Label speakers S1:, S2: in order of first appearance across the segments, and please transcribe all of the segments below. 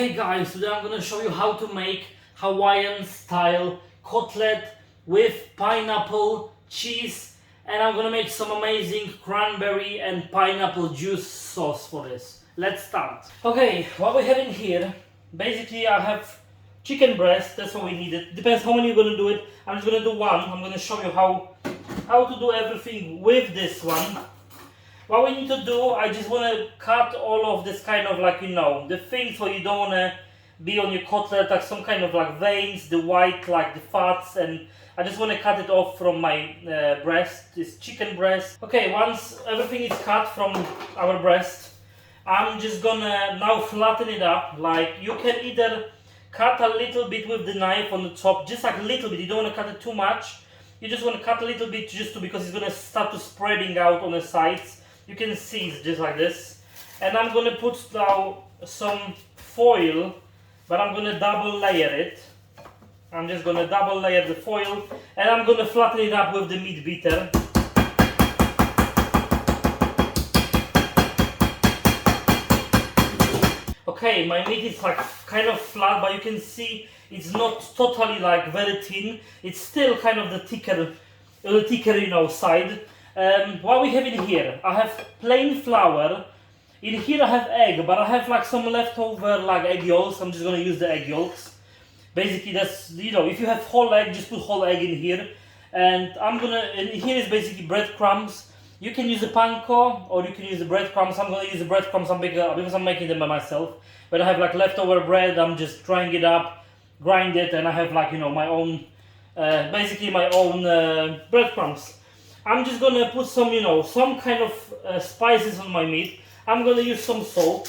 S1: Okay guys, today I'm gonna show you how to make Hawaiian style cutlet with pineapple, cheese, and I'm gonna make some amazing cranberry and pineapple juice sauce for this. Let's start. Okay, what we have in here, basically I have chicken breast, that's what we need. It depends how many you're gonna do it. I'm just gonna do one. I'm gonna show you how to do everything with this one. What we need to do, I just want to cut all of this kind of like, the things where you don't want to be on your cutlet, like some kind of like veins, the white, like the fats, and I just want to cut it off from my breast, this chicken breast. Okay, once everything is cut from our breast, I'm just gonna now flatten it up. Like, you can either cut a little bit with the knife on the top, just like a little bit, you don't want to cut it too much. You just want to cut a little bit because it's gonna start to spreading out on the sides. You can see it's just like this. And I'm gonna put now some foil, but I'm gonna double layer it. I'm just gonna double layer the foil and I'm gonna flatten it up with the meat beater. Okay, my meat is like kind of flat, but you can see it's not totally like very thin. It's still kind of the thicker side. What we have in here, I have plain flour. In here I have egg, but I have like some leftover like egg yolks. I'm just gonna use the egg yolks. Basically, that's, if you have whole egg, just put whole egg in here. And here is basically breadcrumbs. You can use the panko or you can use the breadcrumbs. I'm gonna use the breadcrumbs because I'm making them by myself. But I have like leftover bread. I'm just drying it up, grind it, and I have like my own, basically my own breadcrumbs. I'm just gonna put some, some kind of spices on my meat. I'm gonna use some salt.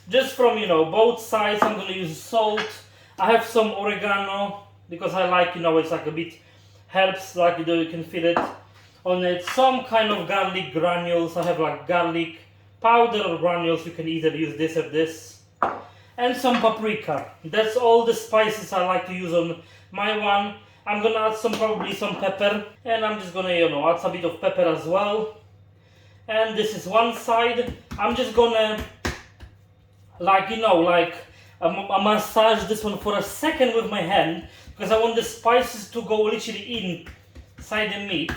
S1: Just from, both sides, I'm gonna use salt. I have some oregano because I like, it's like a bit helps, like you can feel it on it. Some kind of garlic granules. I have like garlic powder or granules. You can either use this or this. And some paprika. That's all the spices I like to use on my one. I'm gonna add probably some pepper, and I'm just gonna add a bit of pepper as well. And this is one side. I'm just gonna a massage this one for a second with my hand because I want the spices to go literally inside the meat.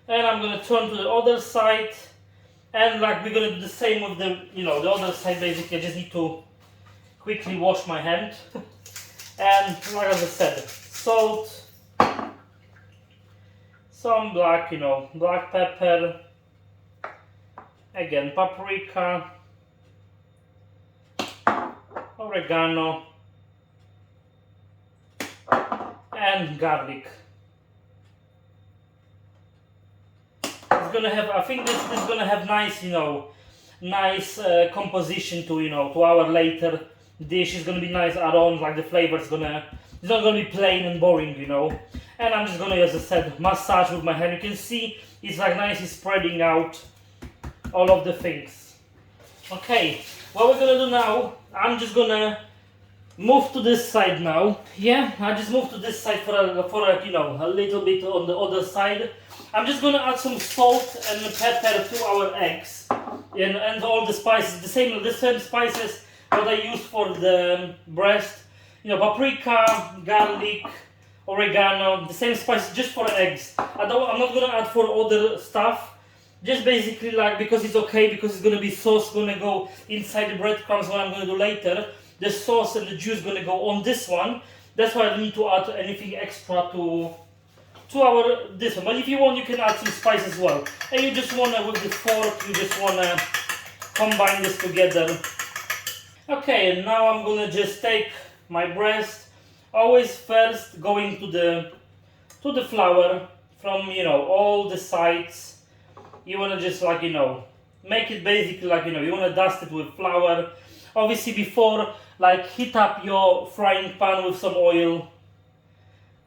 S1: And I'm gonna turn to the other side, and like we're gonna do the same with the other side. Basically, I just need to quickly wash my hand. And like I said, salt, some black pepper, again paprika, oregano, and garlic. It's gonna have, I think this is gonna have nice, nice composition to our later dish. Is gonna be nice add-on, like the flavor is it's not gonna be plain and boring, And I'm just gonna, as I said, massage with my hand. You can see it's like nicely spreading out all of the things. Okay, what we're gonna do now, I'm just gonna move to this side now. Yeah, I just moved to this side for a little bit on the other side. I'm just gonna add some salt and pepper to our eggs and all the spices, the same spices what I use for the breast, paprika, garlic, oregano, the same spice just for eggs. I'm not gonna add for other stuff, just basically because it's okay, because it's gonna be sauce gonna go inside the breadcrumbs. What I'm gonna do later, the sauce and the juice gonna go on this one. That's why I don't need to add anything extra to this one. But if you want, you can add some spice as well. And you just wanna, with the fork, you just wanna combine this together. Okay, and now I'm gonna just take my breast, always first going to the flour from all the sides. You wanna just make it basically you wanna dust it with flour. Obviously before, heat up your frying pan with some oil.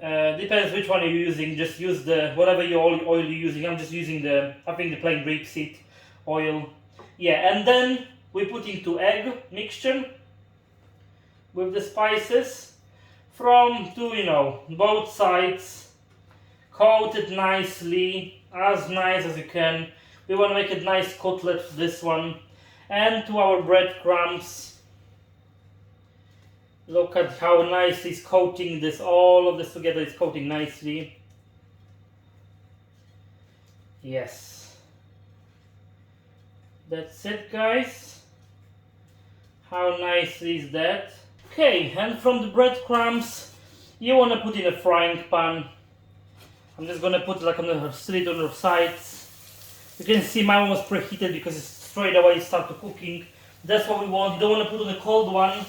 S1: Depends which one you're using. Just use whatever oil you're using. I'm just using the plain rapeseed oil. Yeah, and then we put into egg mixture with the spices from both sides. Coat it nicely, as nice as you can. We want to make it nice cutlet, this one. And to our breadcrumbs. Look at how nicely it's coating this, all of this together is coating nicely. Yes. That's it, guys. How nicely is that? Okay, and from the breadcrumbs, you want to put in a frying pan. I'm just going to put like on the slit on the sides. You can see mine was preheated because it's straight away start cooking. That's what we want. You don't want to put on a cold one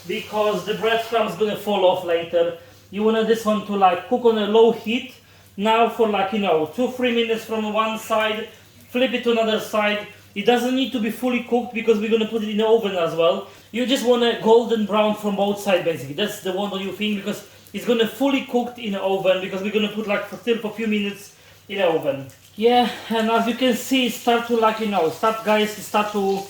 S1: because the breadcrumbs is going to fall off later. You want this one to like cook on a low heat now for like 2-3 minutes from one side, flip it to another side. It doesn't need to be fully cooked because we're going to put it in the oven as well. You just want a golden brown from both sides basically. That's the one that you think, because it's going to fully cooked in the oven, because we're going to put like still for a few minutes in the oven. Yeah, and as you can see, it start to start to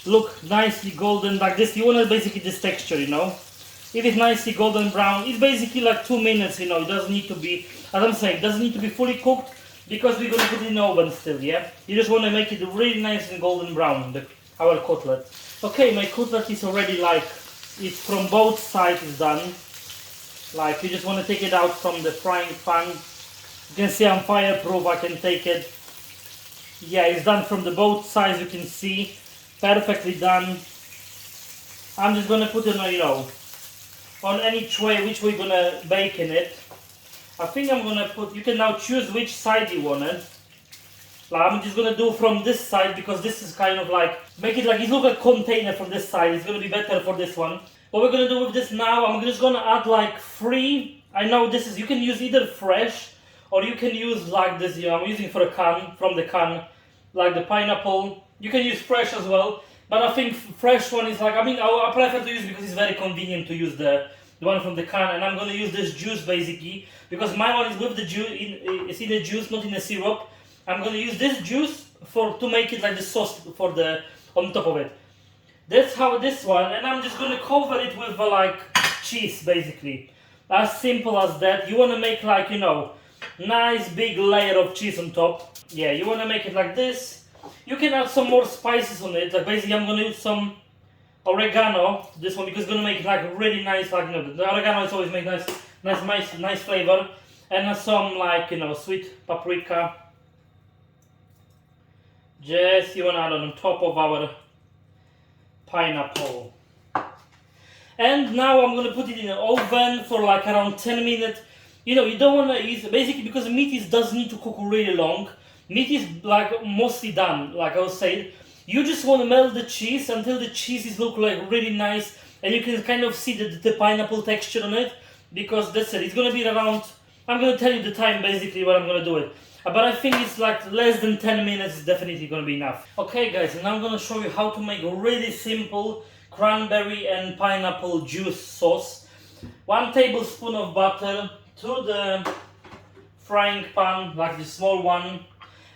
S1: look nicely golden like this. You want basically this texture, If it's nicely golden brown, it's basically like 2 minutes, It doesn't need to be, as I'm saying, it doesn't need to be fully cooked because we're going to put it in the oven still, yeah? You just want to make it really nice and golden brown, our cutlet. Okay, my cutlet is already it's from both sides is done. You just want to take it out from the frying pan. You can see I'm fireproof, I can take it. Yeah, it's done from the both sides, you can see. Perfectly done. I'm just gonna put it on any tray which we're gonna bake in it. I think I'm gonna put, you can now choose which side you want it. I'm just gonna do from this side because this is kind of make it it look like container from this side. It's gonna be better for this one. What we're gonna do with this now, I'm just gonna add 3. I know this is, you can use either fresh or you can use this, I'm using from the can, the pineapple. You can use fresh as well, but I think fresh one is I prefer to use because it's very convenient to use the one from the can, and I'm going to use this juice basically because my one is with the juice, it's in the juice, not in the syrup. I'm going to use this juice to make it like the sauce for on top of it. That's how this one, and I'm just going to cover it with cheese basically. As simple as that. You want to make nice big layer of cheese on top. Yeah, you want to make it like this. You can add some more spices on it. Basically, I'm gonna use some oregano. This one because it's gonna make it really nice. The oregano is always make nice flavor. And some sweet paprika. Just you wanna add on top of our pineapple. And now I'm gonna put it in the oven for around 10 minutes. You don't wanna use basically because the meat doesn't need to cook really long. Meat is mostly done, I was saying. You just want to melt the cheese until the cheese is look really nice, and you can kind of see the pineapple texture on it, because that's it. It's gonna be around, I'm gonna tell you the time basically when I'm gonna do it. But I think it's less than 10 minutes is definitely gonna be enough. Okay guys, and I'm gonna show you how to make a really simple cranberry and pineapple juice sauce. 1 tablespoon of butter to the frying pan, the small one.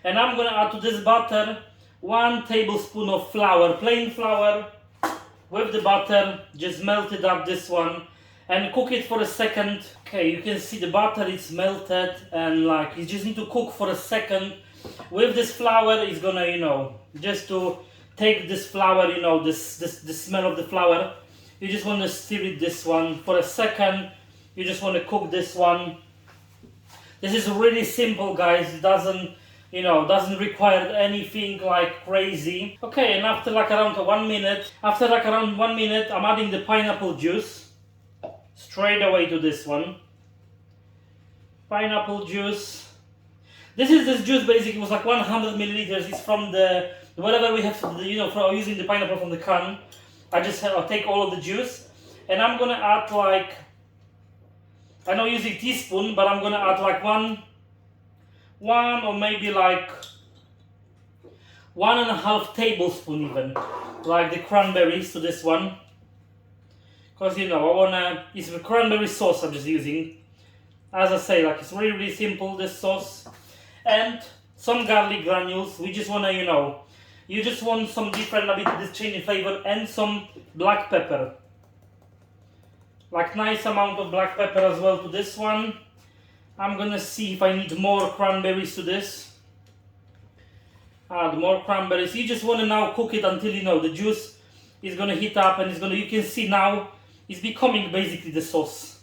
S1: And I'm going to add to this butter 1 tablespoon of flour, plain flour with the butter. Just melt it up, this one, and cook it for a second. Okay, you can see the butter is melted, and you just need to cook for a second. With this flour, it's going to, just to take this flour, the smell of the flour. You just want to stir it this one for a second. You just want to cook this one. This is really simple, guys. It doesn't require anything crazy. Okay, and after around 1 minute, I'm adding the pineapple juice straight away to this one. Pineapple juice. This juice basically was 100 milliliters. It's from whatever we have, from using the pineapple from the can. I'll take all of the juice, and I'm gonna add I know using teaspoon, but I'm gonna add one or maybe 1.5 tablespoon even, the cranberries to this one. Because it's the cranberry sauce I'm just using. As I say, it's really, really simple, this sauce. And some garlic granules. We just wanna, you just want some different, this change in flavor, and some black pepper. Nice amount of black pepper as well to this one. I'm gonna see if I need more cranberries to this. Add more cranberries. You just want to now cook it until you know the juice is gonna heat up, and it's gonna. You can see now it's becoming basically the sauce.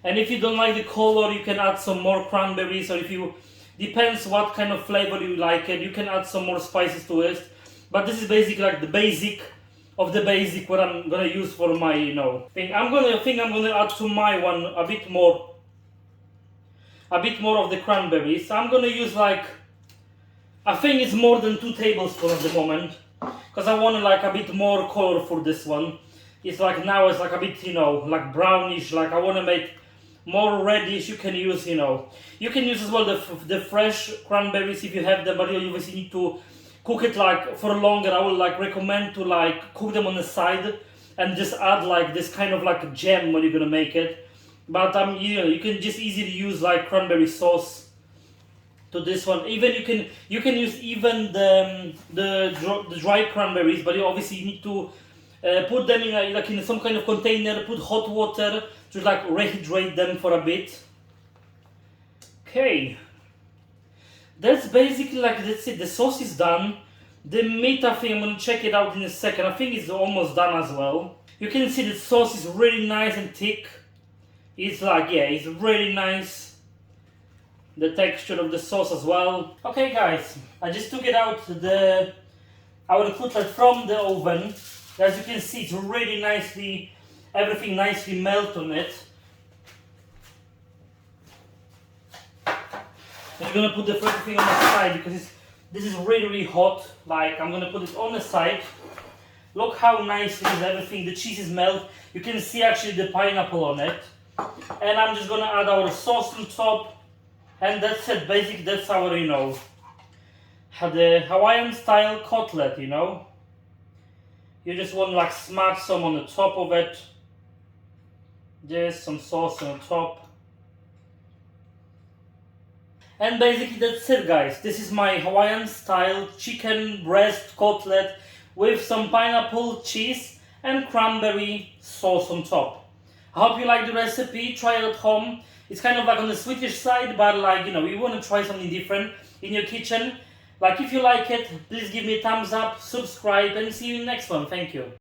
S1: And if you don't like the color, you can add some more cranberries, or if you depends what kind of flavor you like it, you can add some more spices to it. But this is basically like the basic of the basic what I'm gonna use for my thing. I'm gonna add to my one a bit more of the cranberries. I'm gonna use like, I think it's more than 2 tablespoons at the moment, because I want like a bit more color for this one. It's like now it's like a bit like brownish, like I want to make more reddish. You can use you can use as well the fresh cranberries if you have them, but you obviously need to cook it like for longer. I would like recommend to like cook them on the side and just add like this kind of like jam when you're gonna make it. But you can just easily use like cranberry sauce to this one. Even you can use even the dry cranberries, but you obviously need to put them in like in some kind of container. Put hot water to like rehydrate them for a bit. Okay, that's basically like that's it. The sauce is done. The meat, I think I'm gonna check it out in a second. I think it's almost done as well. You can see the sauce is really nice and thick. It's like, yeah, it's really nice. The texture of the sauce as well. Okay guys, I just took it out our cutlet from the oven. As you can see, it's really nicely, everything nicely melt on it. I'm just gonna put the first thing on the side because this is really, really hot. Like, I'm gonna put it on the side. Look how nicely everything, the cheese is melt. You can see actually the pineapple on it. And I'm just gonna add our sauce on top. And that's it. Basically, that's our, the Hawaiian style cutlet, You just want to like smash some on the top of it. Just some sauce on the top. And basically that's it, guys. This is my Hawaiian style chicken breast cutlet with some pineapple, cheese and cranberry sauce on top. I hope you like the recipe. Try it at home. It's kind of like on the sweetish side, but like, you want to try something different in your kitchen. Like, if you like it, please give me a thumbs up, subscribe, and see you in the next one. Thank you.